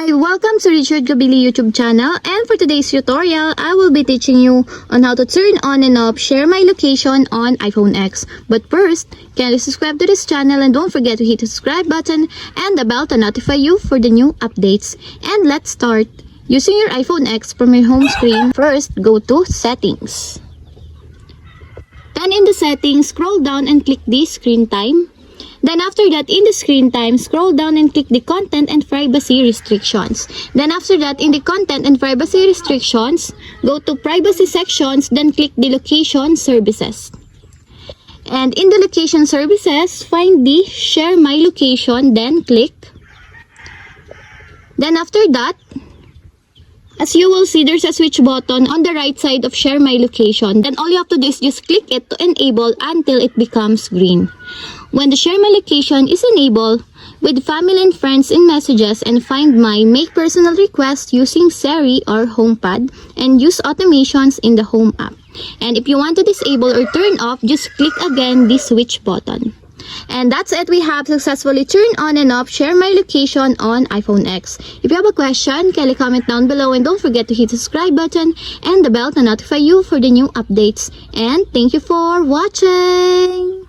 Hi! Welcome to Richard Cabile YouTube channel, and for today's tutorial, I will be teaching you on how to turn on and off Share My Location on iPhone X. But first, kindly subscribe to this channel and don't forget to hit the subscribe button and the bell to notify you for the new updates. And let's start. Using your iPhone X from your home screen, first go to Settings. Then in the settings, scroll down and click the Screen Time. Then after that, in the screen time, scroll down and click the content and privacy restrictions. Then after that, in the content and privacy restrictions, go to privacy sections, then click the location services. And in the location services, find the share my location, then click. Then after that, as you will see, there's a switch button on the right side of share my location. Then all you have to do is just click it to enable until it becomes green. When the share my location is enabled, with family and friends in messages and find my make personal request using Siri or HomePod and use automations in the home app. And if you want to disable or turn off, just click again the switch button. And that's it. We have successfully turned on and off Share My Location on iPhone X. If you have a question, kindly comment down below and don't forget to hit the subscribe button and the bell to notify you for the new updates. And thank you for watching!